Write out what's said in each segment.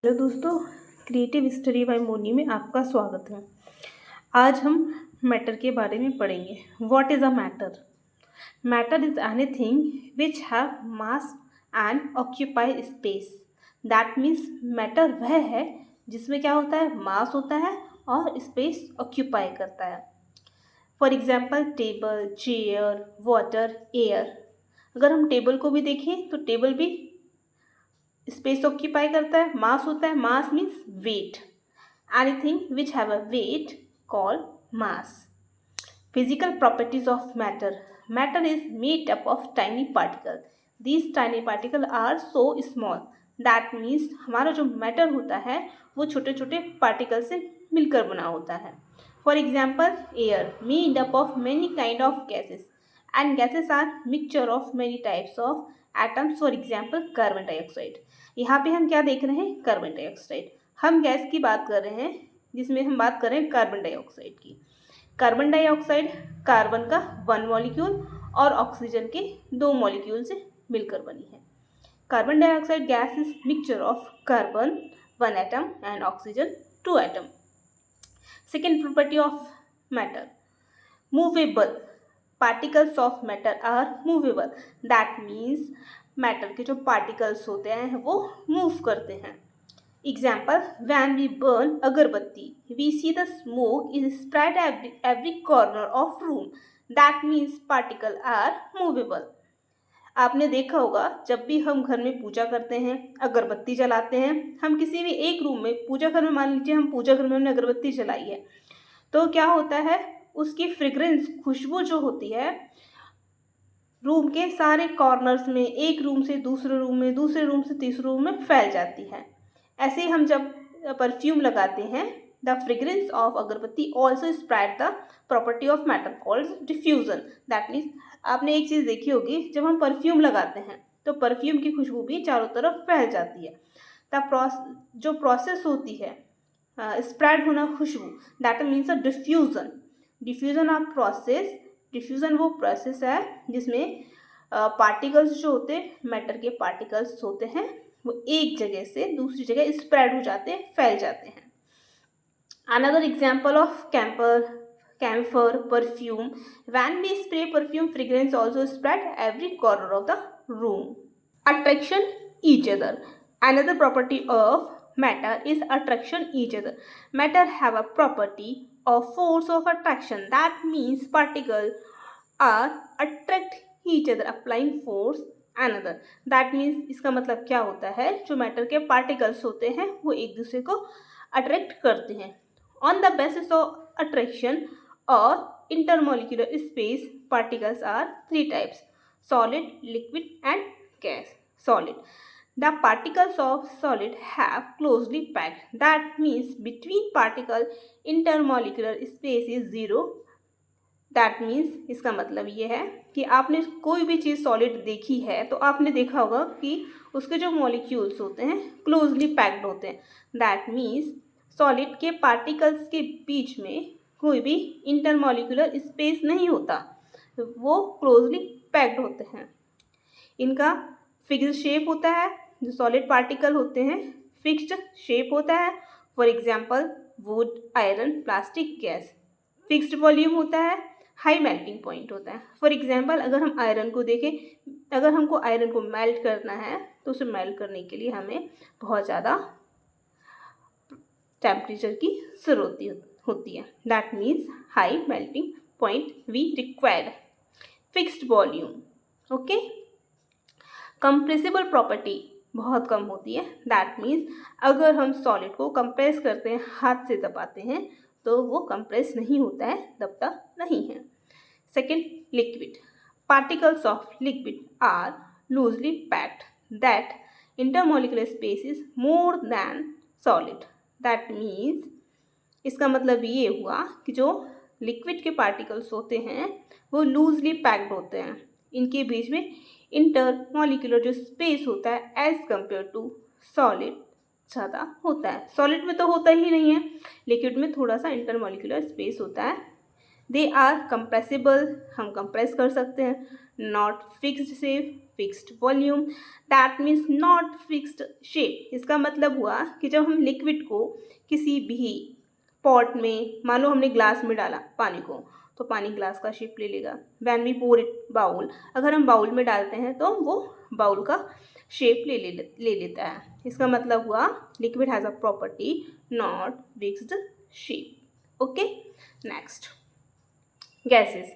Hello दोस्तों, creative study bye Moni में आपका स्वागत है। आज हम मैटर के बारे में पढ़ेंगे। What is a matter? Matter is anything which have mass and occupy space. That means matter वह है जिसमें क्या होता है, मास होता है और स्पेस ऑक्यूपाई करता है। For example table, chair, water, air. अगर हम टेबल को भी देखें तो टेबल भी स्पेस ऑक्यूपाई करता है, मास होता है। Mass means weight. Anything which have a weight called mass. Physical properties of matter. Matter is made up of tiny particles. These tiny particles are so small. That means हमारा जो matter होता है वो छोटे छोटे particles से मिलकर बना होता है। For example, air made up of many kind of gases, and gases are mixture of many types of atoms. For example, carbon dioxide. यहाँ पे हम क्या देख रहे हैं? Carbon dioxide. हम गैस की बात कर रहे हैं जिसमें हम बात कर रहे हैं कार्बन डाइऑक्साइड की। कार्बन डाइऑक्साइड कार्बन का 1 मॉलिक्यूल और ऑक्सीजन के 2 मॉलिक्यूल से मिलकर बनी है। Carbon dioxide gas is mixture of carbon 1 atom and oxygen 2 atom. Second property of matter, movable. Particles of matter are movable. That means matter के जो पार्टिकल्स होते हैं वो मूव करते हैं। Example, when we burn अगरबत्ती, we see the smoke is spread every corner of room. That means particle are movable. आपने देखा होगा जब भी हम घर में पूजा करते हैं, अगरबत्ती जलाते हैं, हम किसी भी एक रूम में, पूजा घर में मान लीजिए हम पूजा घर में हमने अगरबत्ती जलाई है, तो क्या होता है, उसकी फ्रेग्रेंस, खुशबू जो होती है रूम के सारे कॉर्नर्स में, एक रूम से दूसरे रूम में, दूसरे रूम से तीसरे रूम में फैल जाती है। ऐसे ही हम जब परफ्यूम लगाते हैं, द फ्रेग्रेंस ऑफ अगरबत्ती also spread the property of matter called diffusion. That means आपने एक चीज़ देखी होगी, जब हम परफ्यूम लगाते हैं तो परफ्यूम की खुशबू भी चारों तरफ फैल जाती है। जो प्रोसेस होती है स्प्रेड होना खुशबू, that means a diffusion. Diffusion of process, diffusion वो प्रोसेस है जिसमें पार्टिकल्स जो होते हैं, मैटर के पार्टिकल्स होते हैं, वो एक जगह से दूसरी जगह स्प्रेड हो जाते हैं, फैल जाते हैं। Another example of camphor, perfume. When we spray perfume, fragrance also spread every corner of the room. Attraction each other. Another property of matter is attraction each other. Matter have a property of force of attraction. That means particles are attract each other applying force another. That means इसका मतलब क्या होता है, जो matter के particles होते हैं वो एक दूसरे को अट्रैक्ट करते हैं। On the basis of attraction और intermolecular space, particles are 3 types: solid, liquid and gas. Solid, the particles of solid have closely packed. That means between particle intermolecular space is 0. That means इसका मतलब ये है कि आपने कोई भी चीज़ solid देखी है तो आपने देखा होगा कि उसके जो मॉलिक्यूल्स होते हैं क्लोजली पैक्ड होते हैं। दैट मीन्स सॉलिड के पार्टिकल्स के बीच में कोई भी इंटरमोलिकुलर स्पेस नहीं होता, वो क्लोजली पैक्ड होते हैं। इनका फिक्स्ड शेप होता है, जो सॉलिड पार्टिकल होते हैं फिक्स्ड शेप होता है। For example would, iron, plastic, gas. Fixed volume होता है, हाई मेल्टिंग पॉइंट होता है। फॉर एग्जांपल अगर हम आयरन को देखें, अगर हमको आयरन को मेल्ट करना है तो उसे मेल्ट करने के लिए हमें बहुत ज़्यादा टेम्परेचर की ज़रूरत होती है। That means high melting point we required. Fixed volume, okay. Compressible property बहुत कम होती है। दैट मीन्स अगर हम सॉलिड को कंप्रेस करते हैं, हाथ से दबाते हैं, तो वो कंप्रेस नहीं होता है, दबता नहीं है। Second, liquid. Particles of liquid are loosely packed. That intermolecular space is more than solid. That means इसका मतलब ये हुआ कि जो लिक्विड के पार्टिकल्स होते हैं वो लूजली पैक्ड होते हैं, इनके बीच में इंटरमोलिकुलर जो स्पेस होता है एज कंपेयर टू सॉलिड ज़्यादा होता है। सॉलिड में तो होता ही नहीं है, लिक्विड में थोड़ा सा इंटरमोलिकुलर स्पेस होता है। दे आर कंप्रेसिबल, हम कंप्रेस कर सकते हैं। Not fixed shape, fixed volume, that means not fixed shape. इसका मतलब हुआ कि जब हम लिक्विड को किसी भी पॉट में, मान लो हमने ग्लास में डाला पानी को, तो पानी ग्लास का शेप ले लेगा। When we pour it bowl, अगर हम बाउल में डालते हैं तो वो बाउल का शेप ले लेता है। इसका मतलब हुआ liquid has a property not fixed shape. Okay, next gases.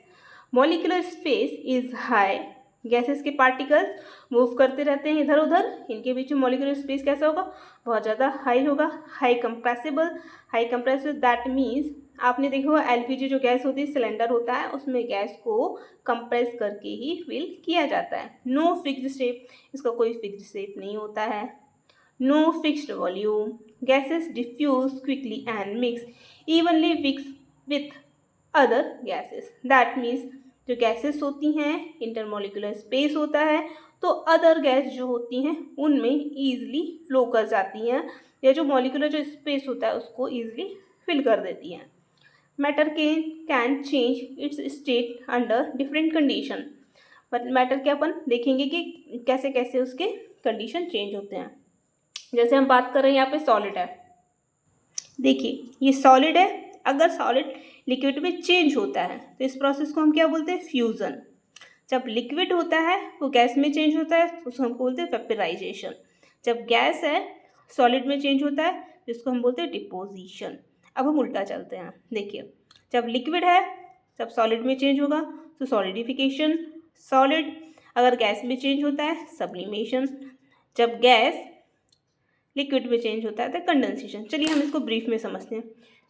Molecular space is high. Gases के पार्टिकल्स मूव करते रहते हैं इधर उधर, इनके बीच में मॉलिक्यूलर स्पेस कैसा होगा, बहुत ज़्यादा हाई होगा। हाई कंप्रेसिबल दैट मीन्स आपने देखा होगा एलपीजी जो गैस होती है, सिलेंडर होता है, उसमें गैस को कंप्रेस करके ही फिल किया जाता है। नो फिक्स्ड शेप, इसका कोई फिक्स्ड शेप नहीं होता है। No fixed volume, gases diffuse quickly and mix evenly with other gases. That means जो गैसेस होती हैं, इंटरमोलिकुलर स्पेस होता है, तो अदर गैस जो होती हैं उनमें ईजिली फ्लो कर जाती हैं, या जो मॉलिक्यूलर जो स्पेस होता है उसको ईजिली फिल कर देती हैं। Matter can change it's state under different condition. But matter के अपन देखेंगे कि कैसे कैसे उसके कंडीशन चेंज होते हैं। जैसे हम बात कर रहे हैं यहाँ पे सॉलिड है, देखिए ये सॉलिड है, अगर सॉलिड लिक्विड में चेंज होता है तो इस प्रोसेस को हम क्या बोलते हैं, फ्यूज़न। जब लिक्विड होता है वो गैस में चेंज होता है तो उसको हम बोलते हैं वेपराइजेशन। जब गैस है सॉलिड में चेंज होता है जिसको हम बोलते हैं डिपोजिशन। अब हम उल्टा चलते हैं, देखिए जब लिक्विड है जब सॉलिड में चेंज होगा तो सॉलिडिफिकेशन। सॉलिड अगर गैस में चेंज होता है सब्लिमेशन। जब गैस लिक्विड में चेंज होता है तो कंडेंसेशन। चलिए हम इसको ब्रीफ में समझते हैं।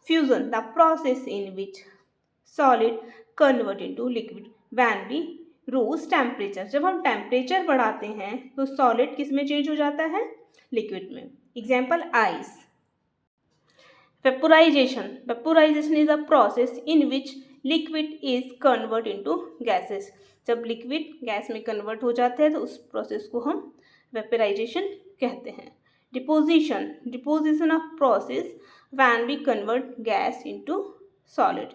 Fusion, the process in which solid convert into liquid when we rose temperature. जब हम टेम्परेचर बढ़ाते हैं तो सॉलिड किस में चेंज हो जाता है, लिक्विड में। Example ice. Vaporisation is a process in which liquid is convert into gases. जब लिक्विड गैस में कन्वर्ट हो जाते हैं तो उस प्रोसेस को हम वेपोराइजेशन कहते हैं। Deposition of process when we convert gas into solid.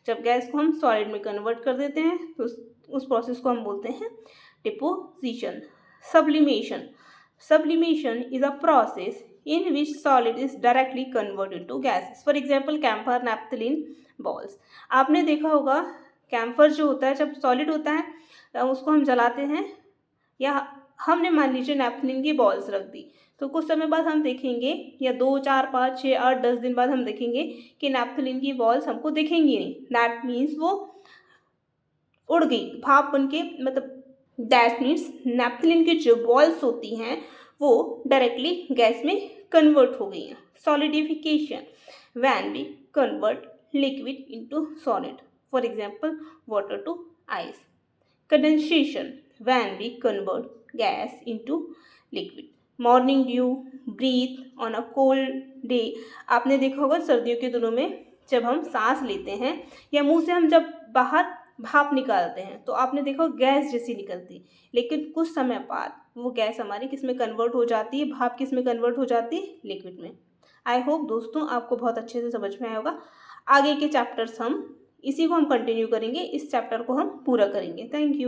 जब गैस को हम सॉलिड में कन्वर्ट कर देते हैं तो उस प्रोसेस को हम बोलते हैं deposition. Sublimation is a process in which solid is directly converted to gases. For example, camphor, naphthalene balls. आपने देखा होगा कैम्फर जो होता है जब सॉलिड होता है उसको हम जलाते हैं, या हमने मान लीजिए नैप्थलीन की बॉल्स रख दी, तो कुछ समय बाद हम देखेंगे, या 2, 4, 5, 6, 8, 10 दिन बाद हम देखेंगे कि नैप्थलीन की बॉल्स हमको दिखेंगी नहीं। दैट मीन्स वो उड़ गई, भाप बन के, मतलब दैट मीन्स नैप्थलीन की जो बॉल्स होती हैं वो डायरेक्टली गैस में कन्वर्ट हो गई हैं। Solidification, when we convert liquid into solid, for example water to ice. Condensation, when we convert gas into liquid. Morning dew, breath on a cold day. आपने देखा होगा सर्दियों के दिनों में जब हम सांस लेते हैं या मुंह से हम जब बाहर भाप निकालते हैं तो आपने देखा गैस जैसी निकलती, लेकिन कुछ समय बाद वो गैस हमारी किस में कन्वर्ट हो जाती है, भाप किस में कन्वर्ट हो जाती है, लिक्विड में। आई होप दोस्तों आपको बहुत अच्छे से समझ में आया होगा। आगे के चैप्टर्स हम इसी को हम कंटिन्यू करेंगे, इस चैप्टर को हम पूरा करेंगे। Thank you.